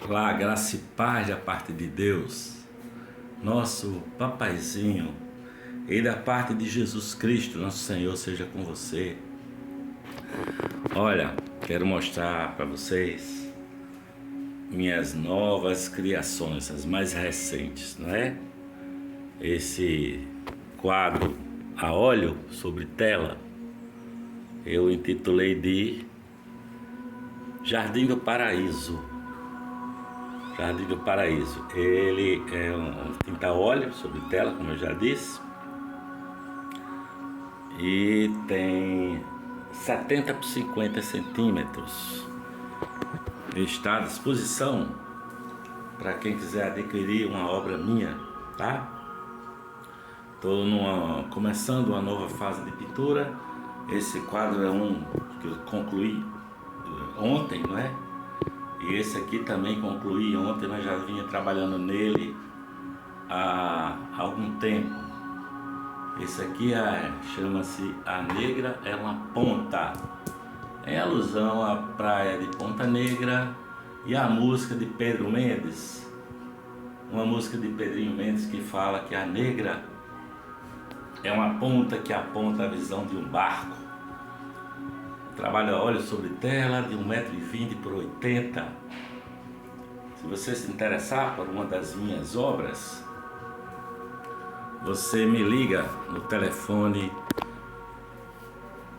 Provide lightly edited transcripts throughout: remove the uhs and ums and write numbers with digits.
Olá, graça e paz da parte de Deus, nosso papaizinho, e da parte de Jesus Cristo, nosso Senhor, seja com você. Olha, quero mostrar para vocês minhas novas criações, as mais recentes, não é? Esse quadro a óleo sobre tela, eu intitulei de Jardim do Paraíso. Jardim do Paraíso. Ele é um tinta óleo sobre tela, como eu já disse, e tem 70 por 50 centímetros. Está à disposição para quem quiser adquirir uma obra minha, tá? Estou começando uma nova fase de pintura. Esse quadro é um que eu concluí ontem, não é? E esse aqui também concluí ontem, mas já vinha trabalhando nele há algum tempo. Esse aqui chama-se A Negra é uma Ponta, em alusão à praia de Ponta Negra e à música de Pedro Mendes. Uma música de Pedrinho Mendes que fala que a negra é uma ponta que aponta a visão de um barco. Trabalho a óleo sobre tela de 1,20 m por 80 m. Se você se interessar por uma das minhas obras, você me liga no telefone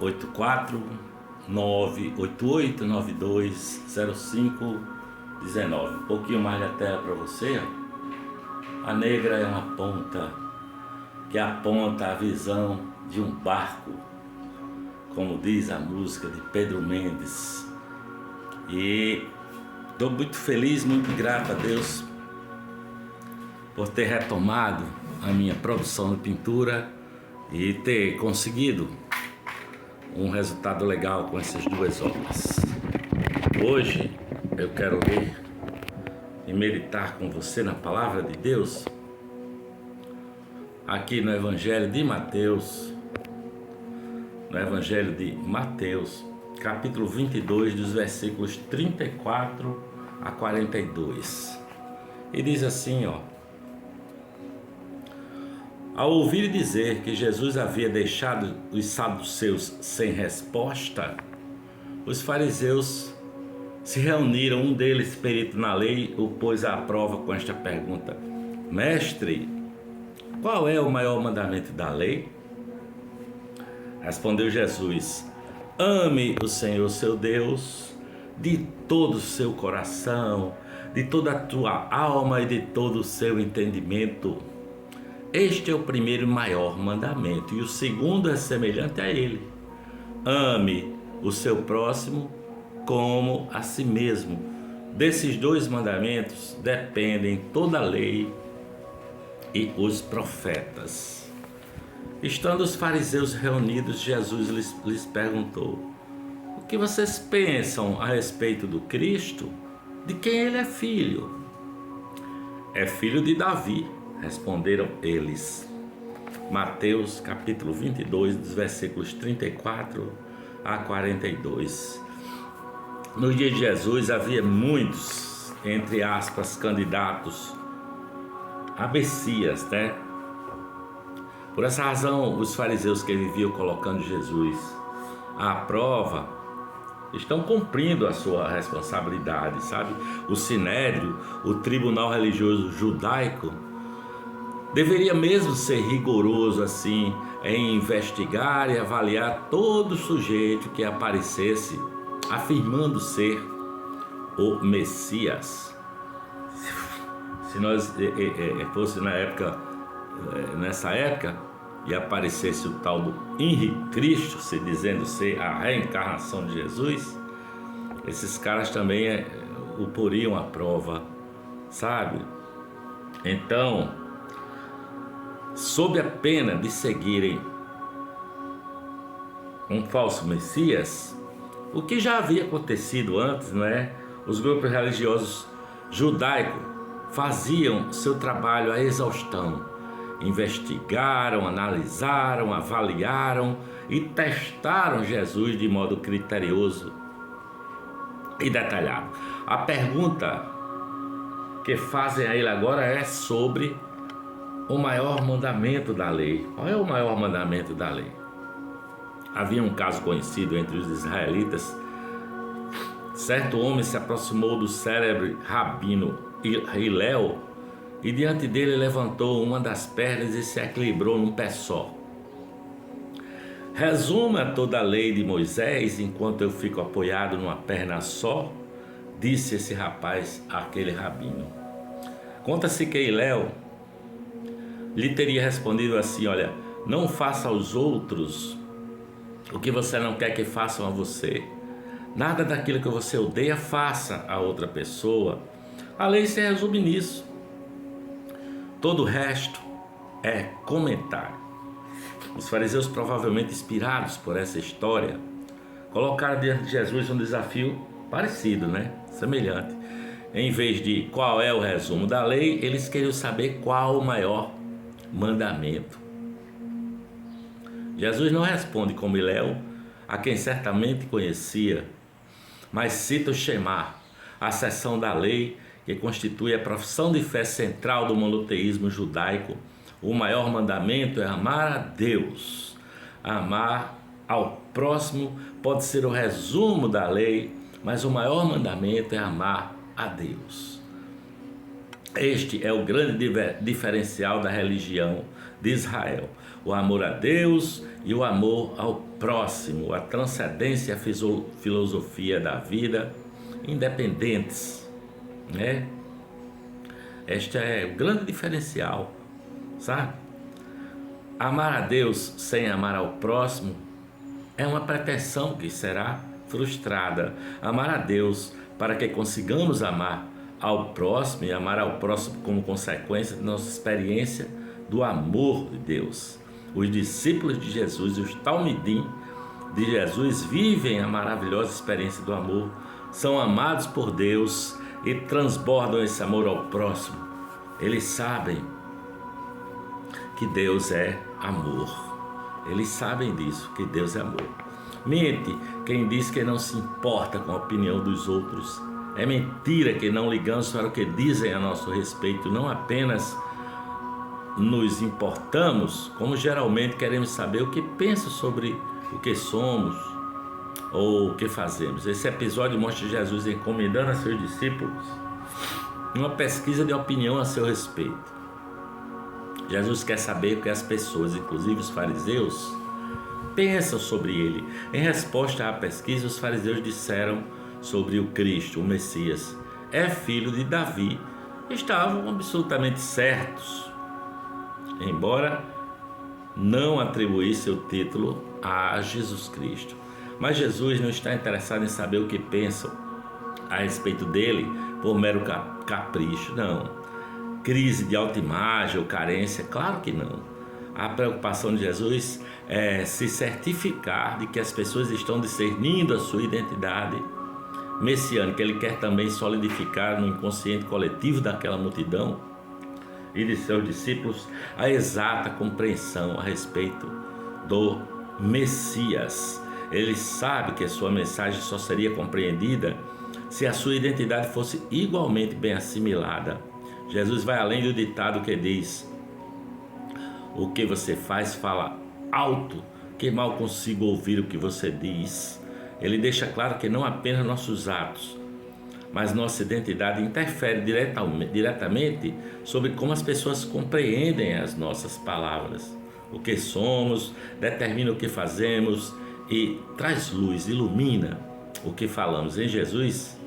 84988920519. Um pouquinho mais da tela para você. A negra é uma ponta que aponta a visão de um barco, como diz a música de Pedro Mendes. E estou muito feliz, muito grato a Deus por ter retomado a minha produção de pintura e ter conseguido um resultado legal com essas duas obras. Hoje eu quero ler e meditar com você na Palavra de Deus, aqui no Evangelho de Mateus, capítulo 22, dos versículos 34 a 42. E diz assim, ó: Ao ouvir dizer que Jesus havia deixado os saduceus sem resposta, os fariseus se reuniram. Um deles, perito na lei, o pôs à prova com esta pergunta: Mestre, qual é o maior mandamento da lei? Respondeu Jesus: Ame o Senhor seu Deus de todo o seu coração, de toda a tua alma e de todo o seu entendimento. Este é o primeiro e maior mandamento, e o segundo é semelhante a ele: ame o seu próximo como a si mesmo. Desses dois mandamentos dependem toda a lei e os profetas. Estando os fariseus reunidos, Jesus lhes perguntou: O que vocês pensam a respeito do Cristo? De quem ele é filho? É filho de Davi, responderam eles. Mateus capítulo 22, dos versículos 34 a 42. No dia de Jesus havia muitos, entre aspas, candidatos a Messias, né? Por essa razão, os fariseus que viviam colocando Jesus à prova estão cumprindo a sua responsabilidade, sabe? O Sinédrio, o tribunal religioso judaico, deveria mesmo ser rigoroso assim em investigar e avaliar todo sujeito que aparecesse afirmando ser o Messias. Se nós fosse nessa época, e aparecesse o tal do Henrique Cristo, se dizendo ser a reencarnação de Jesus, esses caras também o poriam à prova, sabe? Então, sob a pena de seguirem um falso Messias, o que já havia acontecido antes, não é? Os grupos religiosos judaicos faziam seu trabalho à exaustão. Investigaram, analisaram, avaliaram e testaram Jesus de modo criterioso e detalhado. A pergunta que fazem a ele agora é sobre o maior mandamento da lei. Qual é o maior mandamento da lei? Havia um caso conhecido entre os israelitas. Certo homem se aproximou do célebre rabino Hillel e diante dele levantou uma das pernas e se equilibrou num pé só. Resuma toda a lei de Moisés enquanto eu fico apoiado numa perna só, disse esse rapaz àquele rabino. Conta-se que Hillel lhe teria respondido assim: olha, não faça aos outros o que você não quer que façam a você. Nada daquilo que você odeia faça a outra pessoa. A lei se resume nisso. Todo o resto é comentário. Os fariseus, provavelmente inspirados por essa história, colocaram diante de Jesus um desafio parecido, semelhante. Em vez de qual é o resumo da lei, eles queriam saber qual o maior mandamento. Jesus não responde como Hillel, a quem certamente conhecia, mas cita o Shema, a seção da lei que constitui a profissão de fé central do monoteísmo judaico. O maior mandamento é amar a Deus. Amar ao próximo pode ser o resumo da lei, mas o maior mandamento é amar a Deus. Este é o grande diferencial da religião de Israel: o amor a Deus e o amor ao próximo, a transcendência e a filosofia da vida independentes, Este é o grande diferencial, sabe? Amar a Deus sem amar ao próximo é uma pretensão que será frustrada. Amar a Deus para que consigamos amar ao próximo e amar ao próximo como consequência de nossa experiência do amor de Deus. Os discípulos de Jesus e os talmidim de Jesus vivem a maravilhosa experiência do amor, são amados por Deus e transbordam esse amor ao próximo. Eles sabem que Deus é amor. Eles sabem disso, que Deus é amor. Mente quem diz que não se importa com a opinião dos outros. É mentira que não ligamos para o que dizem a nosso respeito. Não apenas nos importamos, como geralmente queremos saber o que pensam sobre o que somos ou o que fazemos. Esse episódio mostra Jesus encomendando a seus discípulos uma pesquisa de opinião a seu respeito. Jesus quer saber o que as pessoas, inclusive os fariseus, pensam sobre ele. Em resposta à pesquisa, os fariseus disseram sobre o Cristo, o Messias: é filho de Davi. Estavam absolutamente certos, embora não atribuísse o título a Jesus Cristo. Mas Jesus não está interessado em saber o que pensam a respeito dele por mero capricho, não. Crise de autoimagem ou carência, claro que não. A preocupação de Jesus é se certificar de que as pessoas estão discernindo a sua identidade messiânica. Ele quer também solidificar no inconsciente coletivo daquela multidão e de seus discípulos a exata compreensão a respeito do Messias. Ele sabe que a sua mensagem só seria compreendida se a sua identidade fosse igualmente bem assimilada. Jesus vai além do ditado que diz: o que você faz fala alto, que mal consigo ouvir o que você diz. Ele deixa claro que não apenas nossos atos, mas nossa identidade interfere diretamente sobre como as pessoas compreendem as nossas palavras. O que somos determina o que fazemos e traz luz, ilumina o que falamos. Em Jesus,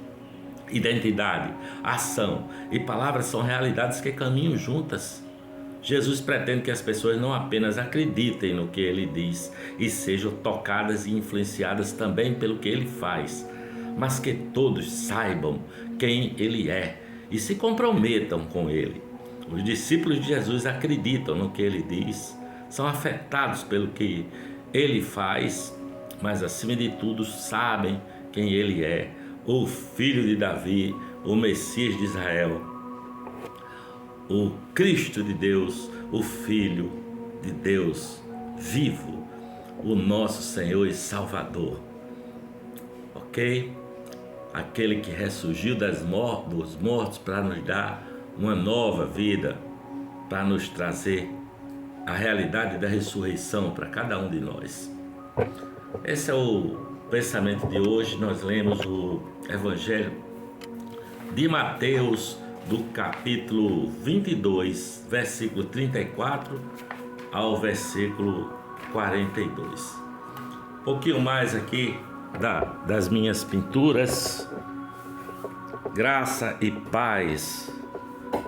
identidade, ação e palavras são realidades que caminham juntas. Jesus pretende que as pessoas não apenas acreditem no que ele diz e sejam tocadas e influenciadas também pelo que ele faz, mas que todos saibam quem ele é e se comprometam com ele. Os discípulos de Jesus acreditam no que ele diz, são afetados pelo que ele faz, mas acima de tudo sabem quem ele é: o filho de Davi, o Messias de Israel, o Cristo de Deus, o Filho de Deus vivo, o nosso Senhor e Salvador. Ok? Aquele que ressurgiu dos mortos para nos dar uma nova vida para nos trazer a realidade da ressurreição para cada um de nós. Esse é o pensamento de hoje. Nós lemos o Evangelho de Mateus, do capítulo 22, versículo 34 ao versículo 42. Um pouquinho mais aqui das minhas pinturas. Graça e paz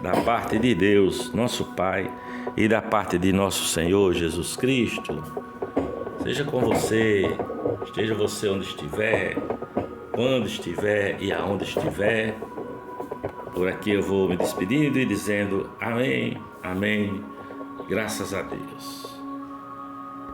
da parte de Deus, nosso Pai, e da parte de nosso Senhor Jesus Cristo, seja com você, esteja você onde estiver, quando estiver e aonde estiver. Por aqui eu vou me despedindo e dizendo amém, amém, graças a Deus.